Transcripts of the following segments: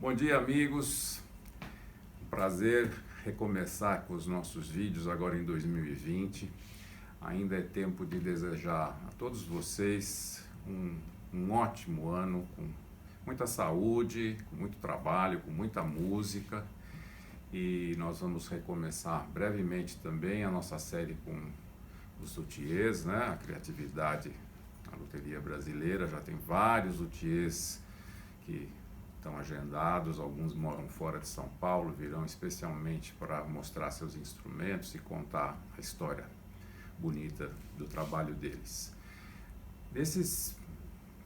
Bom dia, amigos. Um prazer recomeçar com os nossos vídeos agora em 2020. Ainda é tempo de desejar a todos vocês um ótimo ano, com muita saúde, com muito trabalho, com muita música. E nós vamos recomeçar brevemente também a nossa série com os luthiers, né? A criatividade na luteria brasileira. Já tem vários luthiers que estão agendados, alguns moram fora de São Paulo, virão especialmente para mostrar seus instrumentos e contar a história bonita do trabalho deles. Nesses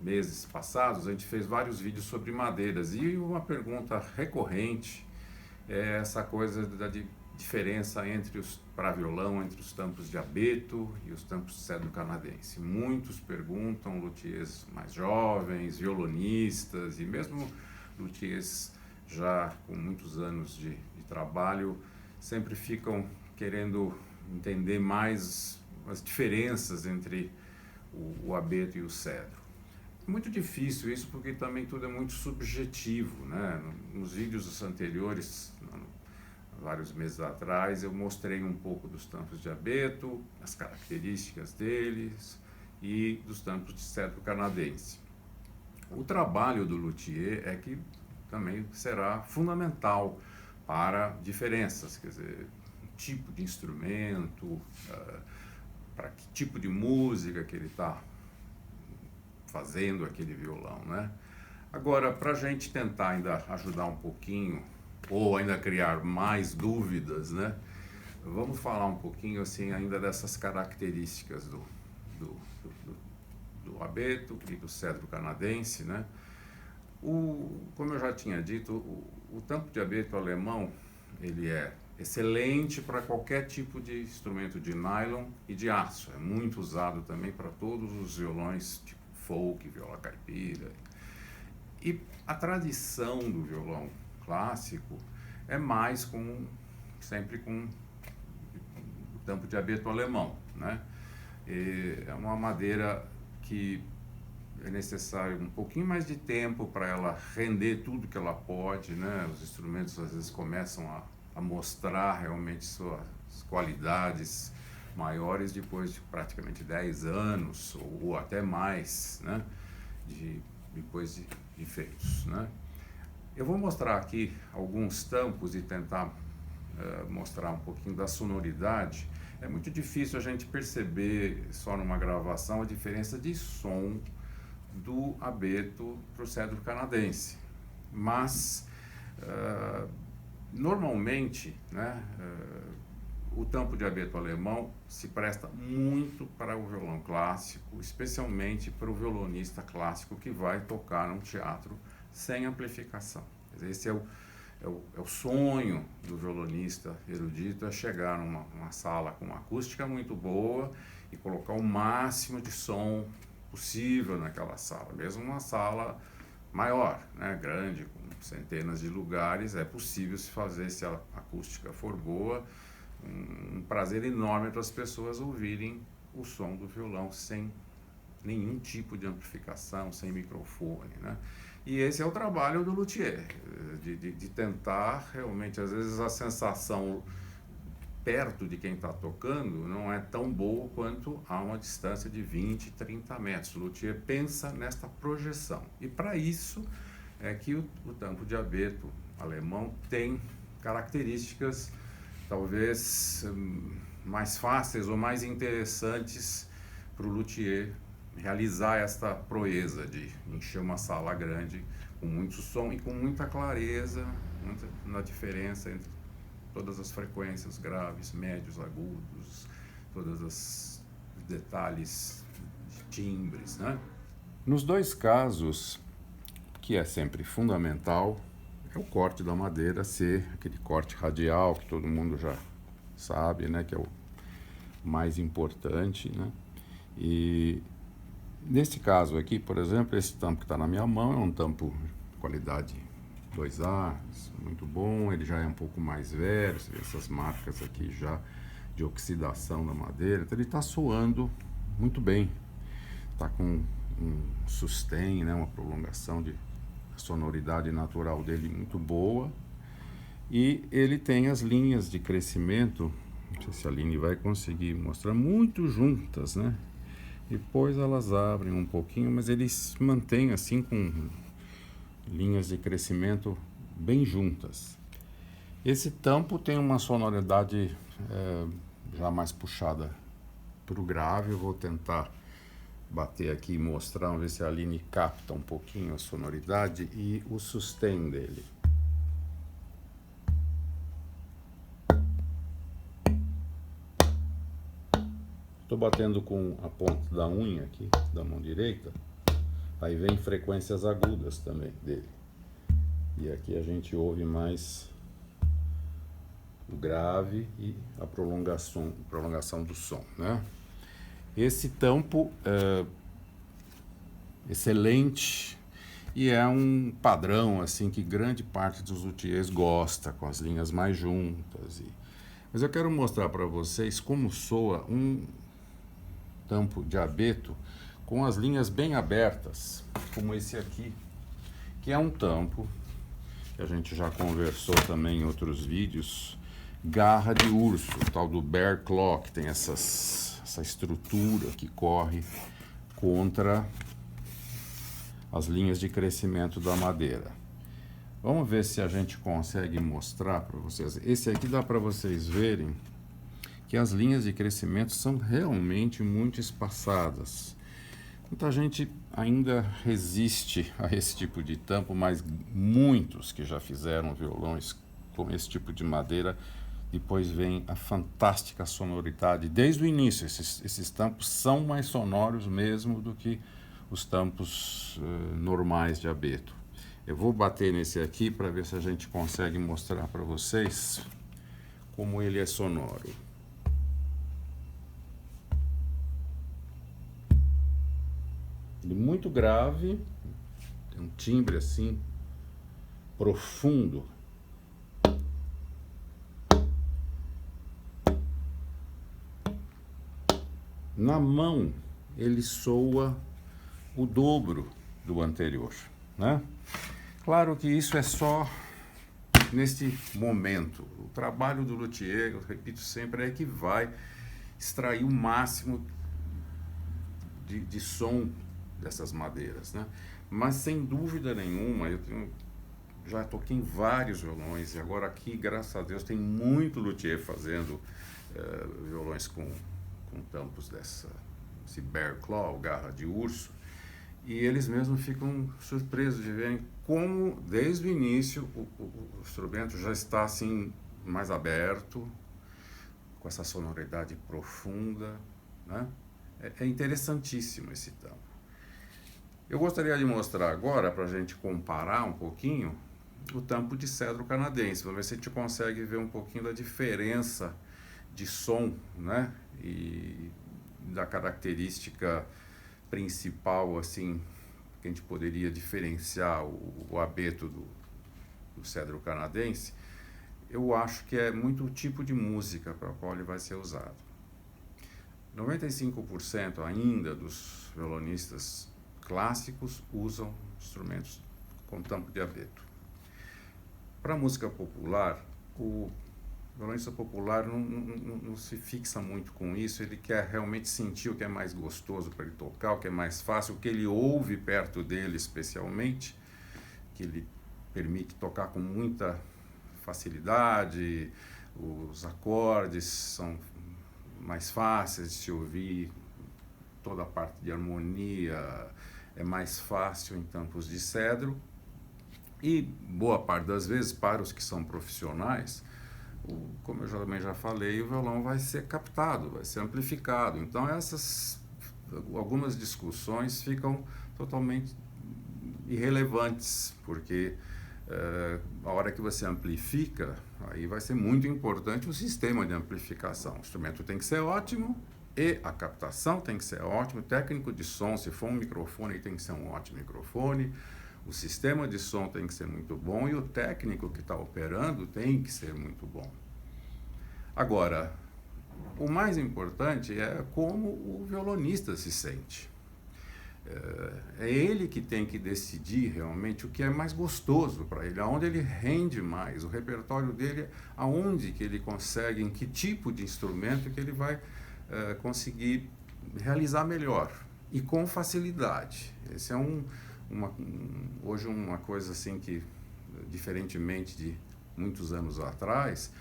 meses passados, a gente fez vários vídeos sobre madeiras e uma pergunta recorrente é essa coisa da diferença para violão, entre os tampos de abeto e os tampos de cedro canadense. Muitos perguntam, luthiers mais jovens, violonistas e mesmo luthiers já com muitos anos de trabalho, sempre ficam querendo entender mais as diferenças entre o abeto e o cedro. É muito difícil isso porque também tudo é muito subjetivo, né? Nos vídeos anteriores, vários meses atrás, eu mostrei um pouco dos tampos de abeto, as características deles e dos tampos de cedro canadense. O trabalho do luthier é que também será fundamental para diferenças, quer dizer, tipo de instrumento, para que tipo de música que ele está fazendo aquele violão, né? Agora, para a gente tentar ainda ajudar um pouquinho, ou ainda criar mais dúvidas, né? Vamos falar um pouquinho assim ainda dessas características do abeto e do cedro canadense, né? Como eu já tinha dito, o tampo de abeto alemão, ele é excelente para qualquer tipo de instrumento de nylon e de aço. É muito usado também para todos os violões, tipo folk, viola caipira. E a tradição do violão clássico é mais sempre com o tampo de abeto alemão, né? É uma madeira que é necessário um pouquinho mais de tempo para ela render tudo que ela pode, né? Os instrumentos às vezes começam a mostrar realmente suas qualidades maiores depois de praticamente 10 anos ou até mais, né? Depois de feitos, né? Eu vou mostrar aqui alguns tampos e tentar mostrar um pouquinho da sonoridade. É muito difícil a gente perceber só numa gravação a diferença de som do abeto para o cedro canadense, mas normalmente, né, o tampo de abeto alemão se presta muito para o violão clássico, especialmente para o violonista clássico que vai tocar num teatro sem amplificação. Esse é o sonho do violonista erudito, é chegar numa sala com uma acústica muito boa e colocar o máximo de som possível naquela sala, mesmo uma sala maior, né, grande, com centenas de lugares, é possível se fazer, se a acústica for boa, um prazer enorme para as pessoas ouvirem o som do violão sem nenhum tipo de amplificação, sem microfone, né? E esse é o trabalho do luthier, de tentar realmente, às vezes a sensação perto de quem está tocando não é tão boa quanto a uma distância de 20, 30 metros. O luthier pensa nesta projeção. E para isso é que o tampo de abeto alemão tem características talvez mais fáceis ou mais interessantes para o luthier realizar esta proeza de encher uma sala grande com muito som e com muita clareza na diferença entre todas as frequências graves, médios, agudos, todos os detalhes de timbres, né? Nos dois casos, que é sempre fundamental, é o corte da madeira ser aquele corte radial que todo mundo já sabe, né, que é o mais importante, né? E nesse caso aqui, por exemplo, esse tampo que está na minha mão é um tampo de qualidade 2A, muito bom, ele já é um pouco mais velho, você vê essas marcas aqui já de oxidação da madeira, então ele está soando muito bem, está com um sustain, né, uma prolongação de a sonoridade natural dele muito boa. E ele tem as linhas de crescimento, não sei se a Aline vai conseguir mostrar, muito juntas, né? Depois elas abrem um pouquinho, mas eles mantêm assim com linhas de crescimento bem juntas. Esse tampo tem uma sonoridade já mais puxada para o grave. Eu vou tentar bater aqui e mostrar, vamos ver se a Aline capta um pouquinho a sonoridade e o sustain dele. Estou batendo com a ponta da unha aqui, da mão direita, aí vem frequências agudas também dele. E aqui a gente ouve mais o grave e a prolongação do som, né? Esse tampo é excelente e é um padrão assim que grande parte dos luthiers gosta, com as linhas mais juntas. Mas eu quero mostrar para vocês como soa um tampo de abeto com as linhas bem abertas, como esse aqui, que é um tampo que a gente já conversou também em outros vídeos, garra de urso, o tal do bear claw, que tem essa estrutura que corre contra as linhas de crescimento da madeira. Vamos ver se a gente consegue mostrar para vocês. Esse aqui dá para vocês verem que as linhas de crescimento são realmente muito espaçadas. Muita gente ainda resiste a esse tipo de tampo, mas muitos que já fizeram violões com esse tipo de madeira, depois vem a fantástica sonoridade. Desde o início, esses tampos são mais sonoros mesmo do que os tampos normais de abeto. Eu vou bater nesse aqui para ver se a gente consegue mostrar para vocês como ele é sonoro. Ele muito grave, tem um timbre assim profundo. Na mão ele soa o dobro do anterior, né? Claro que isso é só neste momento. O trabalho do luthier, eu repito sempre, é que vai extrair o máximo de som dessas madeiras, né? Mas sem dúvida nenhuma, já toquei em vários violões e agora aqui, graças a Deus, tem muito luthier fazendo violões com tampos esse bear claw, garra de urso, e eles mesmos ficam surpresos de verem como desde o início o instrumento já está assim mais aberto, com essa sonoridade profunda, né? É interessantíssimo esse tampo. Eu gostaria de mostrar agora, para a gente comparar um pouquinho, o tampo de cedro canadense, para ver se a gente consegue ver um pouquinho da diferença de som, né? E da característica principal, assim, que a gente poderia diferenciar o abeto do cedro canadense. Eu acho que é muito o tipo de música para a qual ele vai ser usado. 95% ainda dos violonistas clássicos usam instrumentos com tampo de abeto. Para a música popular, o violonista popular não se fixa muito com isso, ele quer realmente sentir o que é mais gostoso para ele tocar, o que é mais fácil, o que ele ouve perto dele especialmente, que ele permite tocar com muita facilidade, os acordes são mais fáceis de se ouvir, toda a parte de harmonia é mais fácil em tampos de cedro, e boa parte das vezes, para os que são profissionais, como eu também já falei, o violão vai ser captado, vai ser amplificado. Então algumas discussões ficam totalmente irrelevantes, porque a hora que você amplifica, aí vai ser muito importante o sistema de amplificação. O instrumento tem que ser ótimo e a captação tem que ser ótima. O técnico de som, se for um microfone, tem que ser um ótimo microfone. O sistema de som tem que ser muito bom e o técnico que está operando tem que ser muito bom. Agora, o mais importante é como o violonista se sente. É ele que tem que decidir realmente o que é mais gostoso para ele, aonde ele rende mais, o repertório dele, aonde que ele consegue, em que tipo de instrumento que ele vai conseguir realizar melhor e com facilidade. Esse é hoje uma coisa assim que, diferentemente de muitos anos atrás,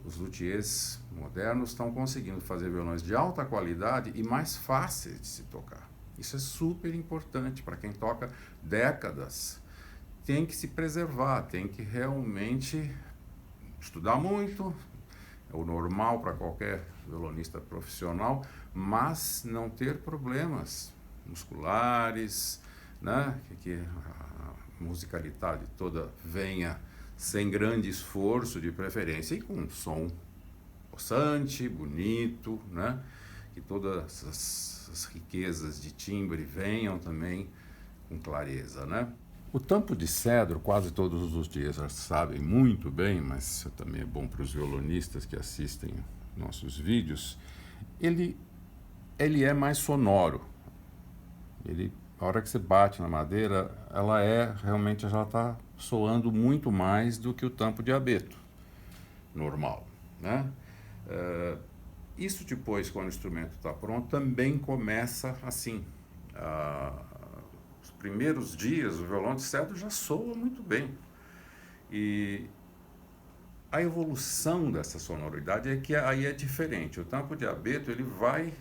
os luthiers modernos estão conseguindo fazer violões de alta qualidade e mais fáceis de se tocar. Isso é super importante para quem toca décadas. Tem que se preservar, tem que realmente estudar muito, é o normal para qualquer violonista profissional, mas não ter problemas musculares, né? Que a musicalidade toda venha sem grande esforço, de preferência, e com um som possante, bonito, né? Que todas as riquezas de timbre venham também com clareza, né? O tampo de cedro, quase todos os dias já sabem muito bem, mas também é bom para os violonistas que assistem nossos vídeos, ele é mais sonoro. A hora que você bate na madeira, realmente já está soando muito mais do que o tampo de abeto normal, né? Isso depois, quando o instrumento está pronto, também começa assim. Os primeiros dias, o violão de cedro já soa muito bem. E a evolução dessa sonoridade é que aí é diferente. O tampo de abeto, ele vai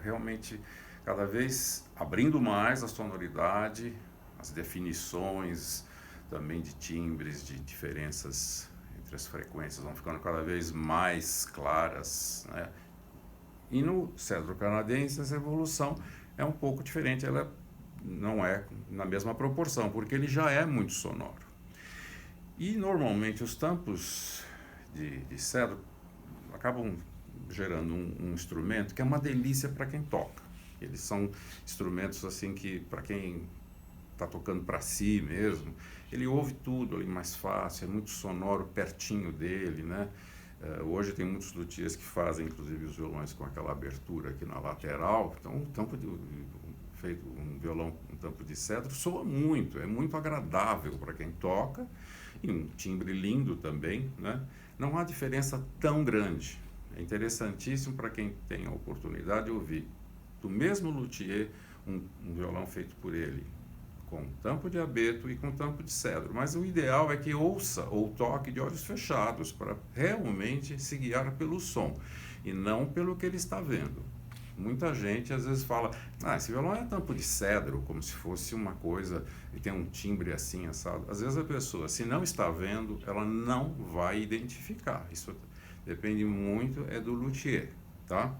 realmente cada vez abrindo mais a sonoridade, as definições também de timbres, de diferenças entre as frequências vão ficando cada vez mais claras, né? E no cedro canadense essa evolução é um pouco diferente, ela não é na mesma proporção, porque ele já é muito sonoro. E normalmente os tampos de cedro acabam gerando um instrumento que é uma delícia para quem toca. Eles são instrumentos assim que, para quem está tocando para si mesmo, ele ouve tudo ali mais fácil, é muito sonoro pertinho dele, né? Hoje tem muitos luthiers que fazem, inclusive, os violões com aquela abertura aqui na lateral. Então, feito um violão com tampo de cedro soa muito, é muito agradável para quem toca, e um timbre lindo também, né? Não há diferença tão grande. É interessantíssimo para quem tem a oportunidade de ouvir do mesmo luthier um violão feito por ele com tampo de abeto e com tampo de cedro, mas o ideal é que ouça ou toque de olhos fechados para realmente se guiar pelo som e não pelo que ele está vendo. Muita gente às vezes fala, esse violão é tampo de cedro, como se fosse uma coisa e tem um timbre assim assado. Às vezes a pessoa, se não está vendo, ela não vai identificar. Isso depende muito do luthier, tá?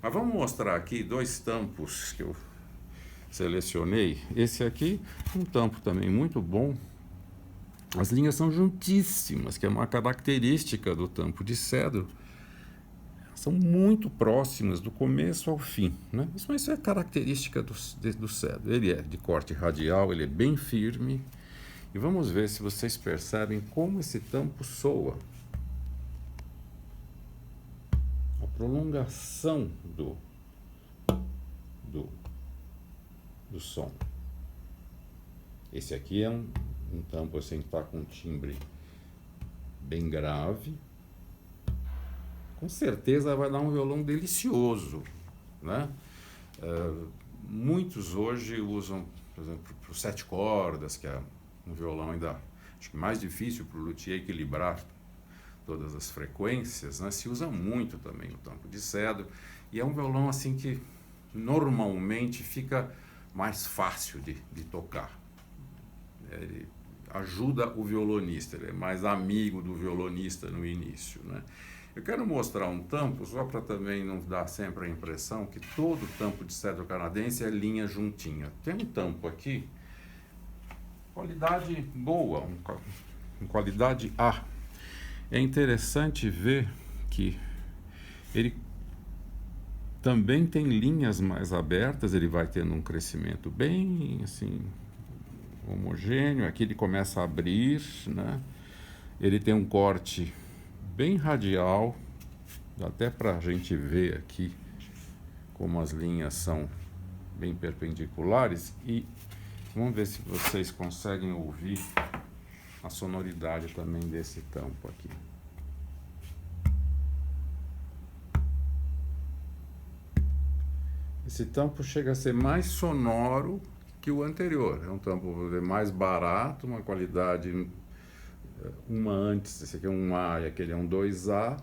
Mas vamos mostrar aqui dois tampos que eu selecionei. Esse aqui, um tampo também muito bom. As linhas são juntíssimas, que é uma característica do tampo de cedro. São muito próximas do começo ao fim, né? Isso é característica do cedro. Ele é de corte radial, ele é bem firme. E vamos ver se vocês percebem como esse tampo soa. A prolongação do som. Esse aqui é um tampo assim que está com um timbre bem grave. Com certeza vai dar um violão delicioso, né? Muitos hoje usam, por exemplo, para 7 cordas, que é um violão ainda acho que mais difícil para o luthier equilibrar todas as frequências, né? Se usa muito também o tampo de cedro, e é um violão assim que normalmente fica mais fácil de tocar. Ele ajuda o violonista, ele é mais amigo do violonista no início, né? Eu quero mostrar um tampo, só para também não dar sempre a impressão que todo tampo de cedro canadense é linha juntinha. Tem um tampo aqui, qualidade boa, qualidade A. É interessante ver que ele também tem linhas mais abertas, ele vai tendo um crescimento bem assim homogêneo. Aqui ele começa a abrir, né? Ele tem um corte bem radial, dá até para a gente ver aqui como as linhas são bem perpendiculares, e vamos ver se vocês conseguem ouvir a sonoridade também desse tampo aqui. Esse tampo chega a ser mais sonoro que o anterior. É um tampo mais barato, uma qualidade uma antes, esse aqui é um A e aquele é um 2A,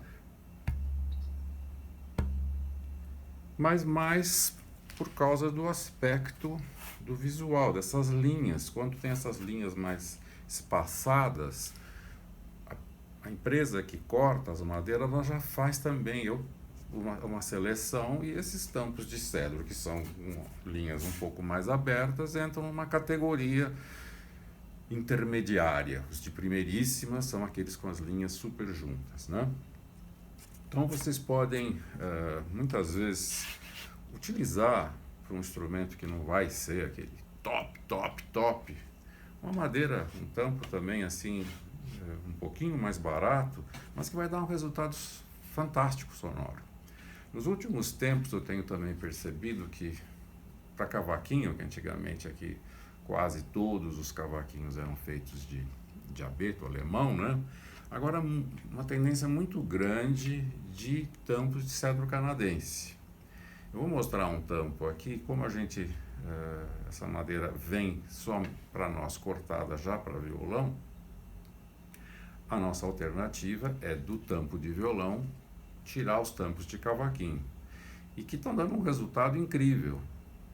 mas mais por causa do aspecto do visual, dessas linhas. Quando tem essas linhas mais espaçadas, a empresa que corta as madeiras, ela já faz também uma seleção, e esses tampos de cedro, que são linhas um pouco mais abertas, entram numa categoria intermediária. Os de primeiríssima são aqueles com as linhas super juntas, né? Então vocês podem muitas vezes utilizar para um instrumento que não vai ser aquele top, uma madeira, um tampo também assim um pouquinho mais barato, mas que vai dar um resultado fantástico sonoro. Nos últimos tempos eu tenho também percebido que para cavaquinho, que antigamente aqui quase todos os cavaquinhos eram feitos de abeto alemão, né? Agora, uma tendência muito grande de tampos de cedro canadense. Eu vou mostrar um tampo aqui, como essa madeira vem só para nós cortada já para violão, a nossa alternativa é do tampo de violão tirar os tampos de cavaquinho, e que estão dando um resultado incrível.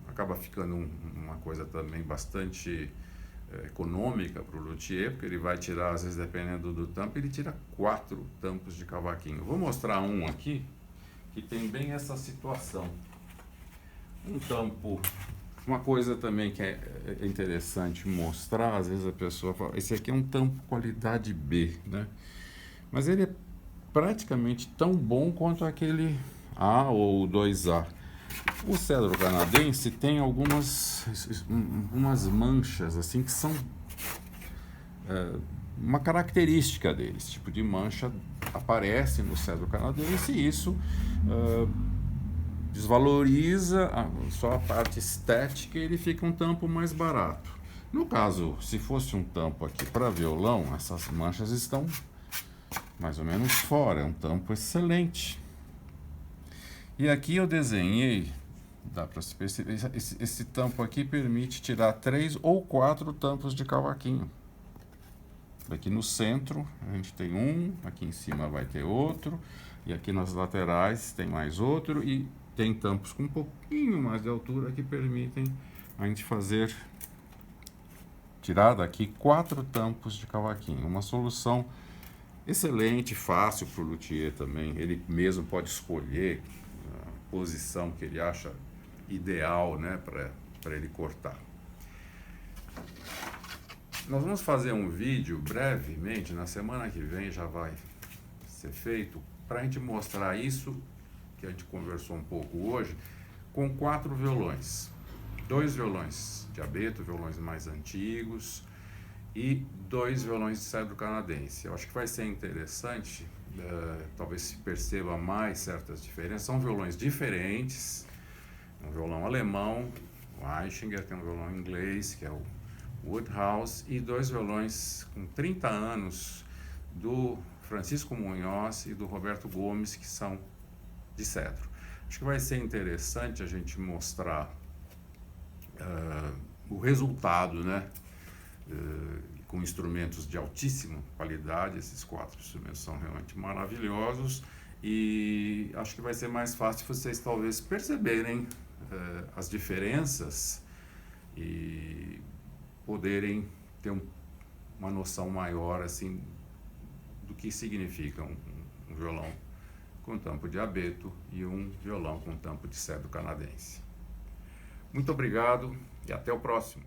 Acaba ficando uma coisa também bastante econômica para o luthier, porque ele vai tirar, às vezes, dependendo do tampo, ele tira 4 tampos de cavaquinho. Vou mostrar um aqui que tem bem essa situação. Um tampo, uma coisa também que é interessante mostrar, às vezes a pessoa fala, esse aqui é um tampo qualidade B, né? Mas ele é praticamente tão bom quanto aquele A ou 2A. O cedro canadense tem algumas manchas assim que são uma característica dele. Esse tipo de mancha aparece no cedro canadense, e isso desvaloriza só a parte estética, e ele fica um tampo mais barato. No caso, se fosse um tampo aqui para violão, essas manchas estão mais ou menos fora, é um tampo excelente. E aqui eu desenhei, dá para se perceber, esse tampo aqui permite tirar 3 ou 4 tampos de cavaquinho. Aqui no centro a gente tem um, aqui em cima vai ter outro, e aqui nas laterais tem mais outro, e tem tampos com um pouquinho mais de altura que permitem a gente tirar daqui 4 tampos de cavaquinho. Uma solução excelente, fácil para o luthier também. Ele mesmo pode escolher a posição que ele acha ideal, né, para ele cortar. Nós vamos fazer um vídeo brevemente, na semana que vem já vai ser feito, para a gente mostrar isso que a gente conversou um pouco hoje, com 4 violões. 2 violões de abeto, violões mais antigos, e 2 violões de cedro canadense. Eu acho que vai ser interessante, talvez se perceba mais certas diferenças. São violões diferentes, um violão alemão, o Eichinger, tem um violão inglês, que é o Woodhouse, e 2 violões com 30 anos do Francisco Munhoz e do Roberto Gomes, que são de cedro. Acho que vai ser interessante a gente mostrar o resultado, né? Com instrumentos de altíssima qualidade. Esses 4 instrumentos são realmente maravilhosos, e acho que vai ser mais fácil vocês talvez perceberem as diferenças e poderem ter uma noção maior assim do que significa um violão com tampo de abeto e um violão com tampo de cedro canadense. Muito obrigado e até o próximo.